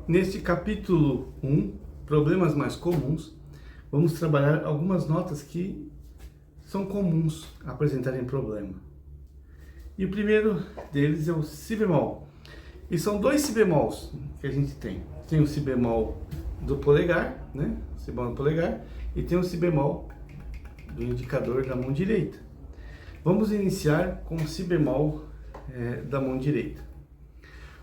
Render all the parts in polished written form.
Neste capítulo 1, problemas mais comuns, vamos trabalhar algumas notas que são comuns a apresentarem problema. E o primeiro deles é o si bemol. E são dois si bemols que a gente tem. Tem o si bemol do polegar, né? O si bemol do polegar, e tem o si bemol do indicador da mão direita. Vamos iniciar com o si bemol da mão direita.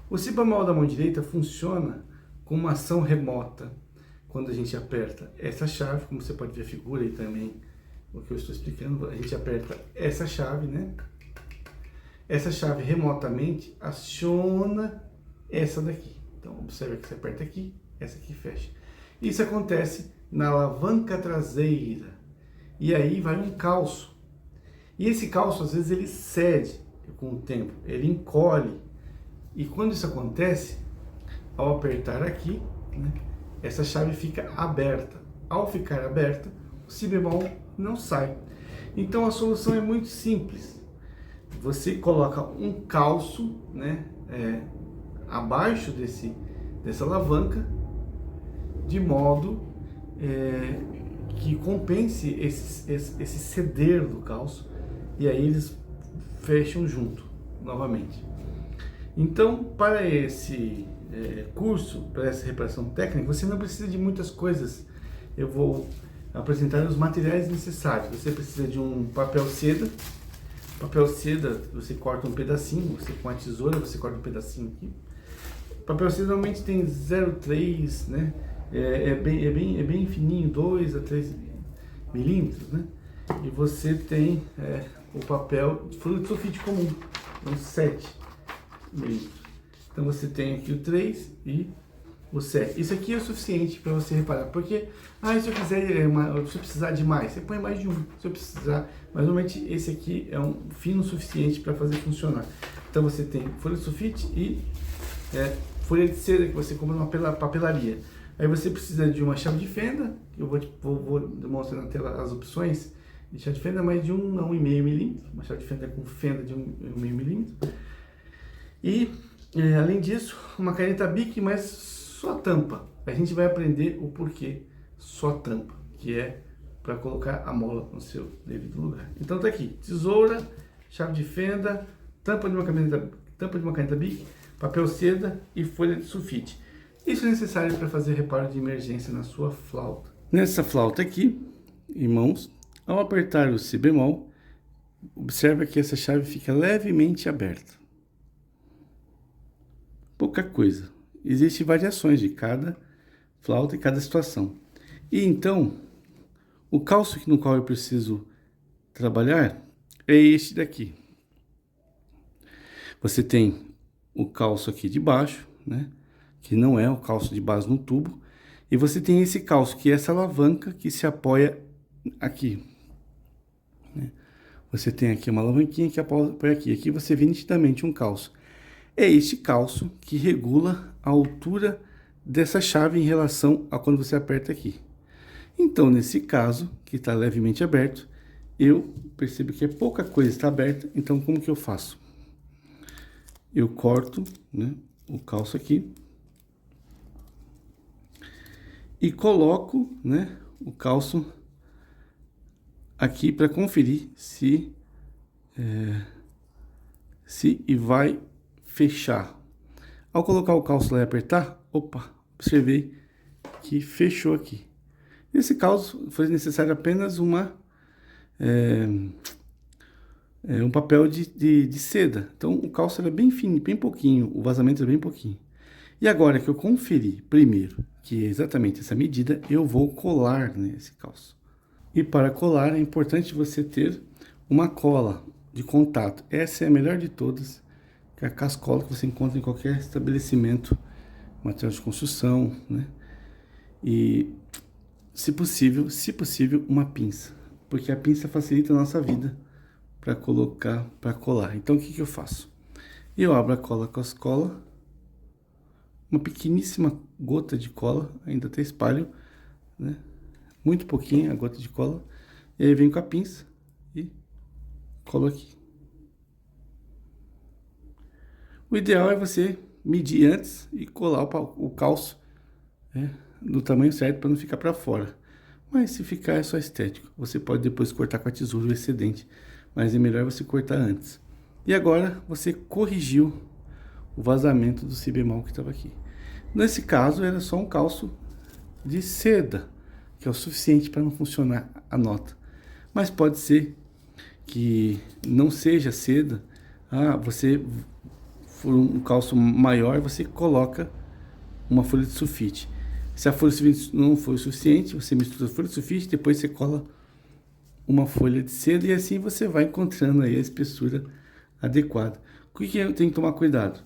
O si bemol da mão direita funciona com uma ação remota. Quando a gente aperta essa chave, como você pode ver a figura aí também, o que eu estou explicando, a gente aperta essa chave, né? Essa chave remotamente aciona essa daqui. Então, observe que você aperta aqui, essa aqui fecha. Isso acontece na alavanca traseira. E aí vai um calço. E esse calço, às vezes, ele cede com o tempo, ele encolhe. E quando isso acontece, ao apertar aqui, né, essa chave fica aberta. Ao ficar aberta, o si bemol não sai. Então a solução é muito simples. Você coloca um calço, né, abaixo dessa alavanca, de modo que compense esse ceder do calço, e aí eles fecham junto novamente. Então, para esse curso, para essa reparação técnica, você não precisa de muitas coisas. Eu vou apresentar os materiais necessários. Você precisa de um papel seda. Papel seda, você corta um pedacinho, você com a tesoura, você corta um pedacinho aqui. Papel seda normalmente tem 0,3, né? É bem fininho, 2 a 3 milímetros, né? E você tem o papel de folha de sulfite comum, uns 7 milímetros. Então você tem aqui o 3 e o 7. Isso aqui é o suficiente para você reparar. Porque, se eu quiser, se eu precisar de mais, você põe mais de um. Se eu precisar, mas normalmente esse aqui é um fino o suficiente para fazer funcionar. Então você tem folha de sulfite e folha de seda que você compra numa papelaria. Aí você precisa de uma chave de fenda. Eu vou demonstrar na tela as opções de chave de fenda, mas de 1 a 1,5 milímetros. Uma chave de fenda com fenda de 1,5 milímetros. E, além disso, uma caneta Bic, mas só tampa. A gente vai aprender o porquê só tampa, que é para colocar a mola no seu devido lugar. Então tá aqui, tesoura, chave de fenda, tampa de uma caneta Bic, papel seda e folha de sulfite. Isso é necessário para fazer reparo de emergência na sua flauta. Nessa flauta aqui, irmãos, ao apertar o si bemol, observa que essa chave fica levemente aberta. Pouca coisa. Existem variações de cada flauta e cada situação. E então, o calço no qual eu preciso trabalhar é este daqui. Você tem o calço aqui de baixo, né? Que não é o calço de base no tubo. E você tem esse calço, que é essa alavanca que se apoia aqui, né? Você tem aqui uma alavanquinha que apoia aqui. Aqui você vê nitidamente um calço. É este calço que regula a altura dessa chave em relação a quando você aperta aqui. Então, nesse caso, que está levemente aberto, eu percebo que pouca coisa está aberta. Então, como que eu faço? Eu corto, né, o calço aqui e coloco, né, o calço aqui para conferir se vai fechar. Ao colocar o calço lá e apertar, observei que fechou aqui. Nesse caso, foi necessário apenas um papel de seda. Então, o calço era bem fino, bem pouquinho, o vazamento era bem pouquinho. E agora que eu conferi primeiro que é exatamente essa medida, eu vou colar nesse calço. E para colar é importante você ter uma cola de contato. Essa é a melhor de todas, que é a cascola que você encontra em qualquer estabelecimento, material de construção, né? E, se possível, uma pinça, porque a pinça facilita a nossa vida para colar. Então, o que eu faço? Eu abro a cola com as colas, uma pequeníssima gota de cola, ainda até espalho, né? Muito pouquinho a gota de cola, e aí venho com a pinça e colo aqui. O ideal é você medir antes e colar o calço, né, do tamanho certo para não ficar para fora. Mas se ficar é só estético. Você pode depois cortar com a tesoura o excedente, mas é melhor você cortar antes. E agora você corrigiu o vazamento do si bemol que estava aqui. Nesse caso era só um calço de seda, que é o suficiente para não funcionar a nota. Mas pode ser que não seja seda. Você for um calço maior, você coloca uma folha de sulfite. Se a folha de sulfite não for o suficiente, você mistura a folha de sulfite, depois você cola uma folha de seda e assim você vai encontrando aí a espessura adequada. O que eu tenho que tomar cuidado?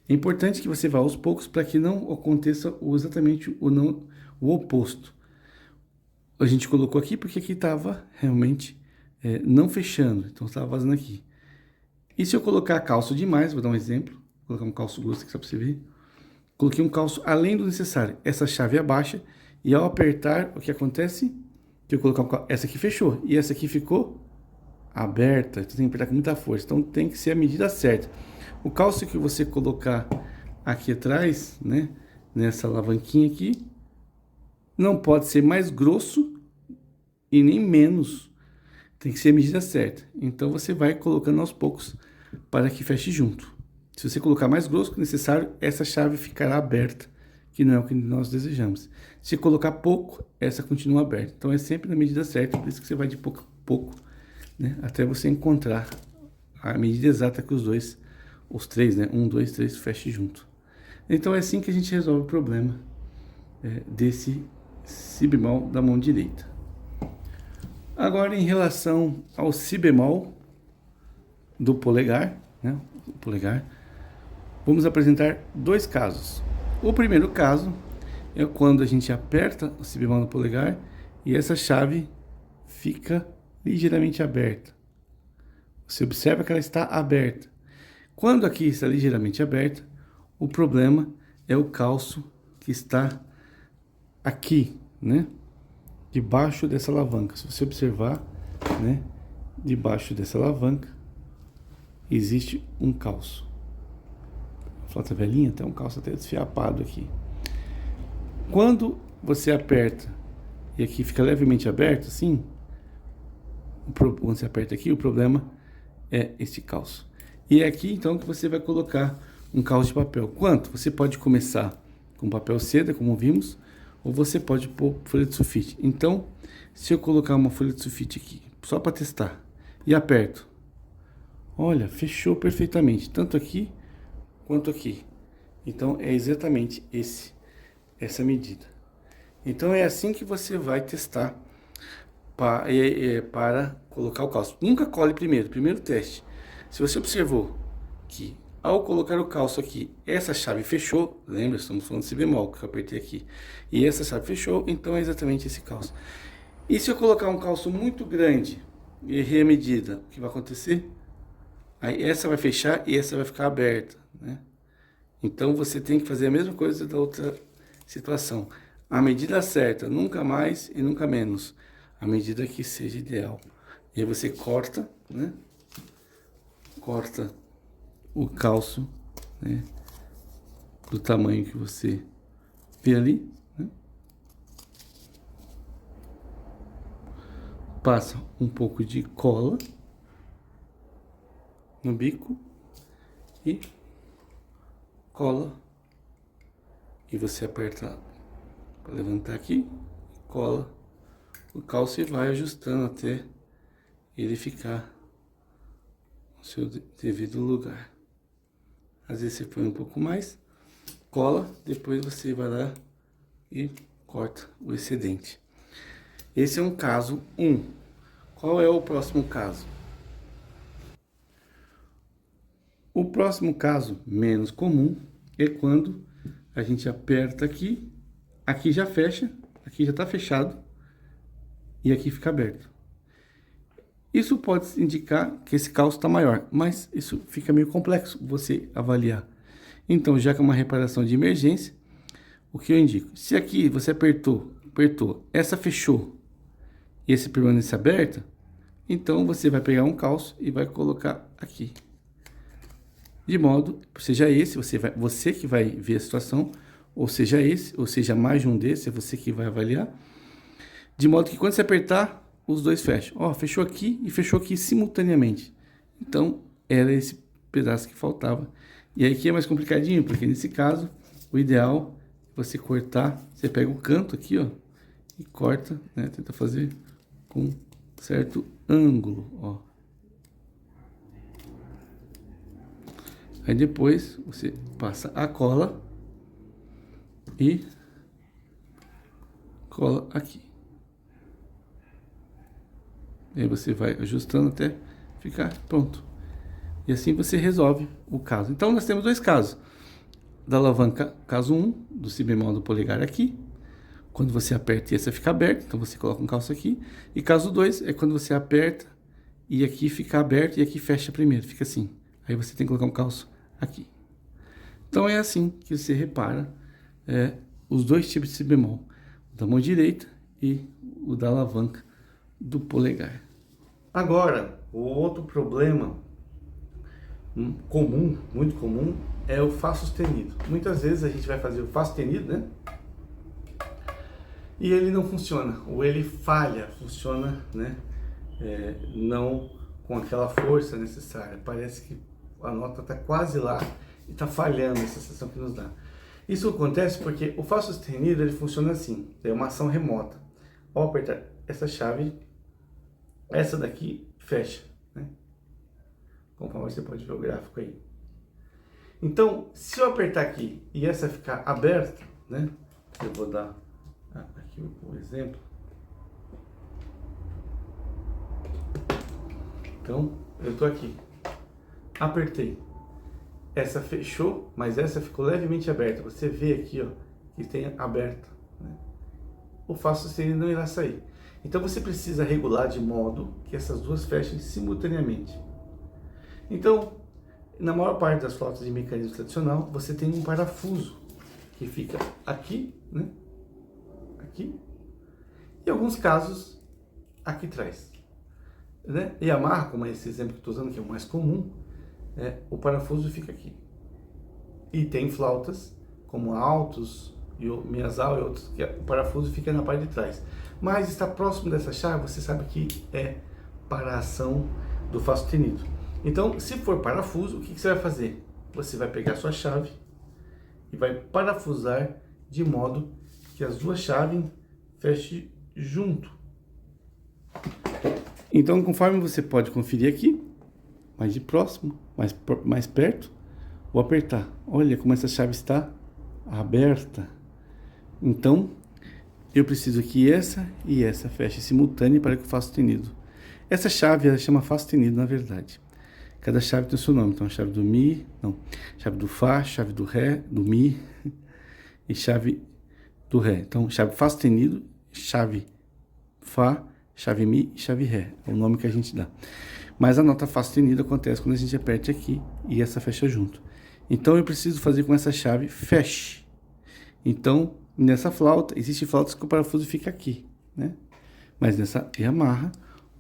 É importante que você vá aos poucos para que não aconteça exatamente o oposto. A gente colocou aqui porque aqui estava realmente não fechando, então estava vazando aqui. E se eu colocar calço demais, vou dar um exemplo, vou colocar um calço grosso aqui só para você ver. Coloquei um calço além do necessário, essa chave abaixa e ao apertar, o que acontece? Que eu colocar essa aqui fechou e essa aqui ficou aberta, então tem que apertar com muita força, então tem que ser a medida certa. O calço que você colocar aqui atrás, né, nessa alavanquinha aqui, não pode ser mais grosso e nem menos, tem que ser a medida certa. Então você vai colocando aos poucos para que feche junto. Se você colocar mais grosso que necessário, essa chave ficará aberta, que não é o que nós desejamos. Se colocar pouco, essa continua aberta. Então é sempre na medida certa, por isso que você vai de pouco a pouco, né, até você encontrar a medida exata que os três, né, 1, 2, 3, feche junto. Então é assim que a gente resolve o problema desse si bemol da mão direita. Agora em relação ao si bemol do polegar, né, o polegar, vamos apresentar dois casos. O primeiro caso é quando a gente aperta o si bemol no polegar e essa chave fica ligeiramente aberta. Você observa que ela está aberta. Quando aqui está ligeiramente aberta, o problema é o calço que está aqui, né? Debaixo dessa alavanca. Se você observar, né? Debaixo dessa alavanca existe um calço. Flauta velhinha, tem um calço até desfiapado aqui. Quando você aperta e aqui fica levemente aberto, assim, quando você aperta aqui, o problema é esse calço. E é aqui então que você vai colocar um calço de papel. Quanto? Você pode começar com papel seda, como vimos, ou você pode pôr folha de sulfite. Então, se eu colocar uma folha de sulfite aqui, só para testar, e aperto, olha, fechou perfeitamente, tanto aqui quanto aqui. Então, é exatamente essa medida. Então, é assim que você vai testar para colocar o calço. Nunca cole primeiro teste. Se você observou que ao colocar o calço aqui, essa chave fechou, lembra, estamos falando de si bemol, que eu apertei aqui, e essa chave fechou, então é exatamente esse calço. E se eu colocar um calço muito grande e errei a medida, o que vai acontecer? Aí essa vai fechar e essa vai ficar aberta, né? Então você tem que fazer a mesma coisa da outra situação. A medida certa, nunca mais e nunca menos. A medida que seja ideal. E aí você corta, né? Corta o calço, né, do tamanho que você vê ali, né? Passa um pouco de cola no bico e cola, e você aperta para levantar aqui, cola o calço e vai ajustando até ele ficar no seu devido lugar. Às vezes você põe um pouco mais, cola, depois você vai lá e corta o excedente. Esse é um caso 1. Qual é o próximo caso? O próximo caso, menos comum, é quando a gente aperta aqui, aqui já fecha, aqui já está fechado e aqui fica aberto. Isso pode indicar que esse calço está maior, mas isso fica meio complexo você avaliar. Então, já que é uma reparação de emergência, o que eu indico? Se aqui você apertou, essa fechou e esse permanece aberta, então você vai pegar um calço e vai colocar aqui. de modo, seja esse, você que vai ver a situação, ou seja esse, ou seja mais de um desses, é você que vai avaliar, de modo que quando você apertar, os dois fecham. Ó, fechou aqui e fechou aqui simultaneamente. Então, era esse pedaço que faltava. E aí aqui é mais complicadinho, porque nesse caso, o ideal é você cortar, você pega o canto aqui, ó, e corta, né, tenta fazer com certo ângulo, ó. Aí depois você passa a cola e cola aqui. E aí você vai ajustando até ficar pronto. E assim você resolve o caso. Então nós temos dois casos. Da alavanca, caso 1, do si bemol do polegar aqui. Quando você aperta e essa fica aberta, então você coloca um calço aqui. E caso 2 é quando você aperta e aqui fica aberto e aqui fecha primeiro, fica assim. Aí você tem que colocar um calço aqui. Então é assim que você repara os dois tipos de si bemol. O da mão direita e o da alavanca do polegar. Agora, o outro problema comum, muito comum, é o Fá sustenido. Muitas vezes a gente vai fazer o Fá sustenido, né? E ele não funciona, ou ele falha, funciona, né? Não com aquela força necessária. Parece que a nota está quase lá e está falhando, essa sensação que nos dá. Isso acontece porque o Fá sustenido ele funciona assim, é uma ação remota. Ao apertar essa chave, essa daqui fecha, né? Conforme você pode ver o gráfico aí. Então, se eu apertar aqui e essa ficar aberta, né? Eu vou dar aqui um exemplo. Então, eu tô aqui, apertei, essa fechou, mas essa ficou levemente aberta. Você vê aqui, ó, que tem aberta, né? O Fá sustenido não irá sair. Então você precisa regular de modo que essas duas fechem simultaneamente. Então, na maior parte das flautas de mecanismo tradicional, você tem um parafuso que fica aqui, né? Aqui. E em alguns casos, aqui atrás, né? Yamaha, como é esse exemplo que eu estou usando, que é o mais comum, o parafuso fica aqui. E tem flautas, como altos, e o Miyazao e outros, que o parafuso fica na parte de trás. Mas está próximo dessa chave, você sabe que é para a ação do Fá sustenido. Então, se for parafuso, o que você vai fazer? Você vai pegar a sua chave e vai parafusar de modo que as duas chaves fechem junto. Então, conforme você pode conferir aqui, mais de próximo, mais perto, vou apertar. Olha como essa chave está aberta. Então, eu preciso que essa e essa fechem simultâneo para que o Fá sustenido. Essa chave, ela chama Fá sustenido, na verdade. Cada chave tem o seu nome. Então, a chave do Mi, não, chave do Fá, chave do Ré, do Mi e chave do Ré. Então, chave Fá sustenido, chave Fá, chave Mi e chave Ré. É o nome que a gente dá. Mas a nota Fá sustenido acontece quando a gente aperte aqui e essa fecha junto. Então, eu preciso fazer com essa chave feche. Então, nessa flauta, existe flautas que o parafuso fica aqui, né? Mas nessa Yamaha,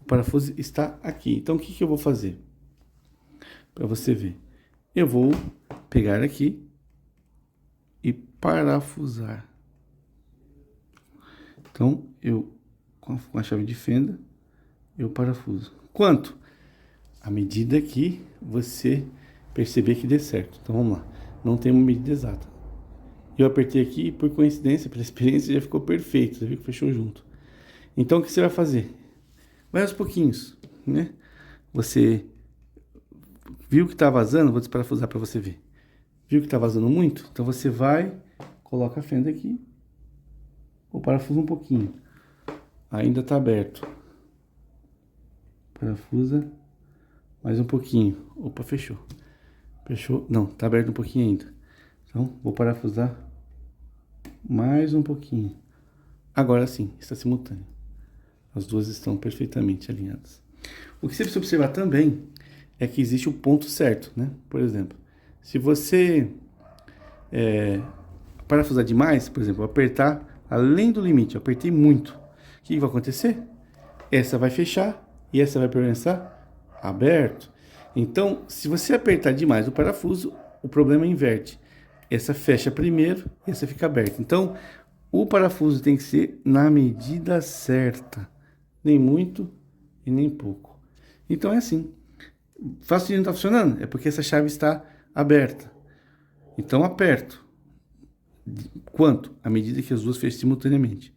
o parafuso está aqui. Então, o que eu vou fazer? Para você ver. Eu vou pegar aqui e parafusar. Então, eu, com a chave de fenda, eu parafuso. Quanto? À medida que você perceber que dê certo. Então, vamos lá. Não tem uma medida exata. Eu apertei aqui e, por coincidência, pela experiência, já ficou perfeito. Você viu que fechou junto. Então, o que você vai fazer? Vai aos pouquinhos, né? Você viu que está vazando? Vou desparafusar para você ver. Viu que está vazando muito? Então, você vai, coloca a fenda aqui, ou parafusa um pouquinho. Ainda está aberto. Parafusa mais um pouquinho. Opa, fechou. Fechou? Não, está aberto um pouquinho ainda. Então, vou parafusar mais um pouquinho. Agora sim, está simultâneo. As duas estão perfeitamente alinhadas. O que você precisa observar também é que existe o ponto certo, né? Por exemplo, se você parafusar demais, por exemplo, apertar além do limite, eu apertei muito, o que vai acontecer? Essa vai fechar e essa vai permanecer aberto. Então, se você apertar demais o parafuso, o problema inverte. Essa fecha primeiro e essa fica aberta. Então, o parafuso tem que ser na medida certa. Nem muito e nem pouco. Então é assim. Fácil de não estar funcionando? É porque essa chave está aberta. Então aperto. Quanto? À medida que as duas fecham simultaneamente.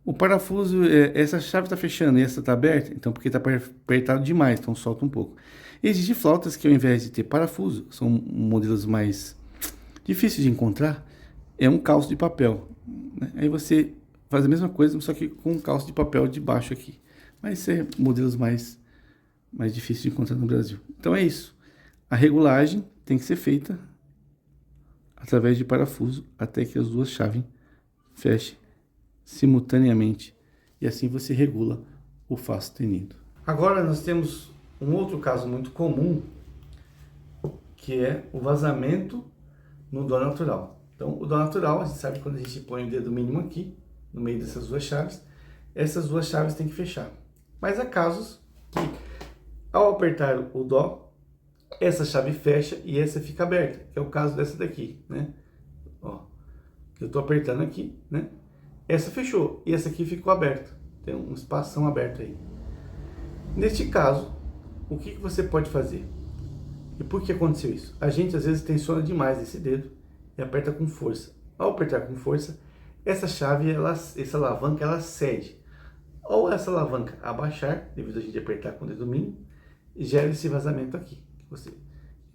O parafuso, essa chave está fechando e essa está aberta, então porque está apertado demais, então solta um pouco. Existem flautas que ao invés de ter parafuso, são modelos mais difíceis de encontrar, é um calço de papel, né? Aí você faz a mesma coisa, só que com um calço de papel de baixo aqui. Mas isso é modelos mais difíceis de encontrar no Brasil. Então é isso. A regulagem tem que ser feita através de parafuso até que as duas chaves fechem simultaneamente, e assim você regula o Fá sustenido. Agora nós temos um outro caso muito comum, que é o vazamento no Dó natural. Então, o Dó natural, a gente sabe que quando a gente põe o dedo mínimo aqui, no meio dessas duas chaves, essas duas chaves têm que fechar. Mas há casos que, ao apertar o Dó, essa chave fecha e essa fica aberta, que é o caso dessa daqui, né? Ó, que eu tô apertando aqui, né? Essa fechou e essa aqui ficou aberta. Tem um espação aberto aí. Neste caso, o que você pode fazer? E por que aconteceu isso? A gente às vezes tensiona demais esse dedo e aperta com força. Ao apertar com força, essa chave, essa alavanca, ela cede. Ou essa alavanca abaixar, devido a gente apertar com o dedo mínimo, e gera esse vazamento aqui.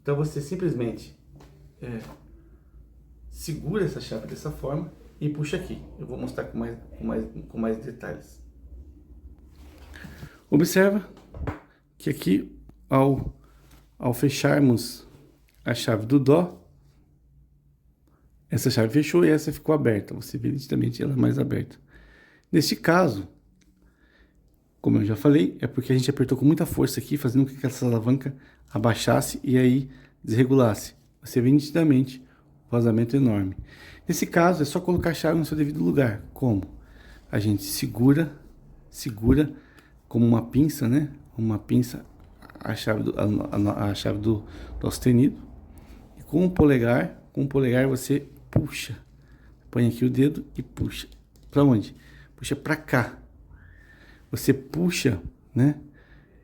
Então você simplesmente segura essa chave dessa forma e puxa aqui. Eu vou mostrar com mais detalhes. Observa que aqui, ao fecharmos a chave do Dó, essa chave fechou e essa ficou aberta. Você vê nitidamente ela mais aberta. Neste caso, como eu já falei, é porque a gente apertou com muita força aqui, fazendo com que essa alavanca abaixasse e aí desregulasse. Você vê nitidamente o vazamento enorme. Nesse caso, é só colocar a chave no seu devido lugar. Como? A gente segura como uma pinça, né? Uma pinça, a chave do Dó sustenido. E com o polegar você puxa. Põe aqui o dedo e puxa. Para onde? Puxa para cá. Você puxa, né?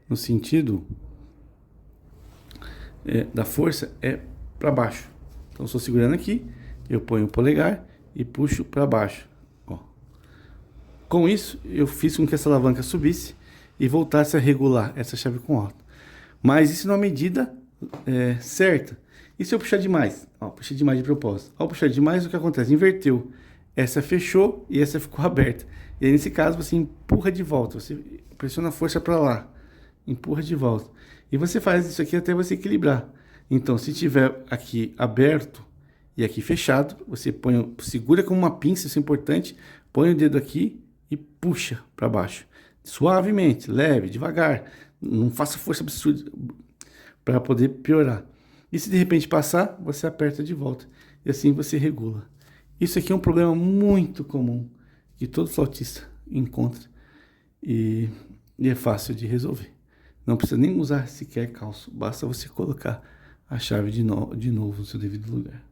No sentido da força é para baixo. Então, estou segurando aqui, eu ponho o polegar e puxo para baixo. Ó. Com isso, eu fiz com que essa alavanca subisse e voltasse a regular essa chave com alto. Mas isso numa medida certa. E se eu puxar demais? Ó, puxei demais de propósito. Ao puxar demais, o que acontece? Inverteu. Essa fechou e essa ficou aberta. E aí, nesse caso, você empurra de volta. Você pressiona a força para lá. Empurra de volta. E você faz isso aqui até você equilibrar. Então, se tiver aqui aberto e aqui fechado, você segura com uma pinça, isso é importante. Põe o dedo aqui e puxa para baixo. Suavemente, leve, devagar. Não faça força absurda para poder piorar. E se de repente passar, você aperta de volta. E assim você regula. Isso aqui é um problema muito comum que todo flautista encontra e é fácil de resolver. Não precisa nem usar sequer calço, basta você colocar a chave de novo no seu devido lugar.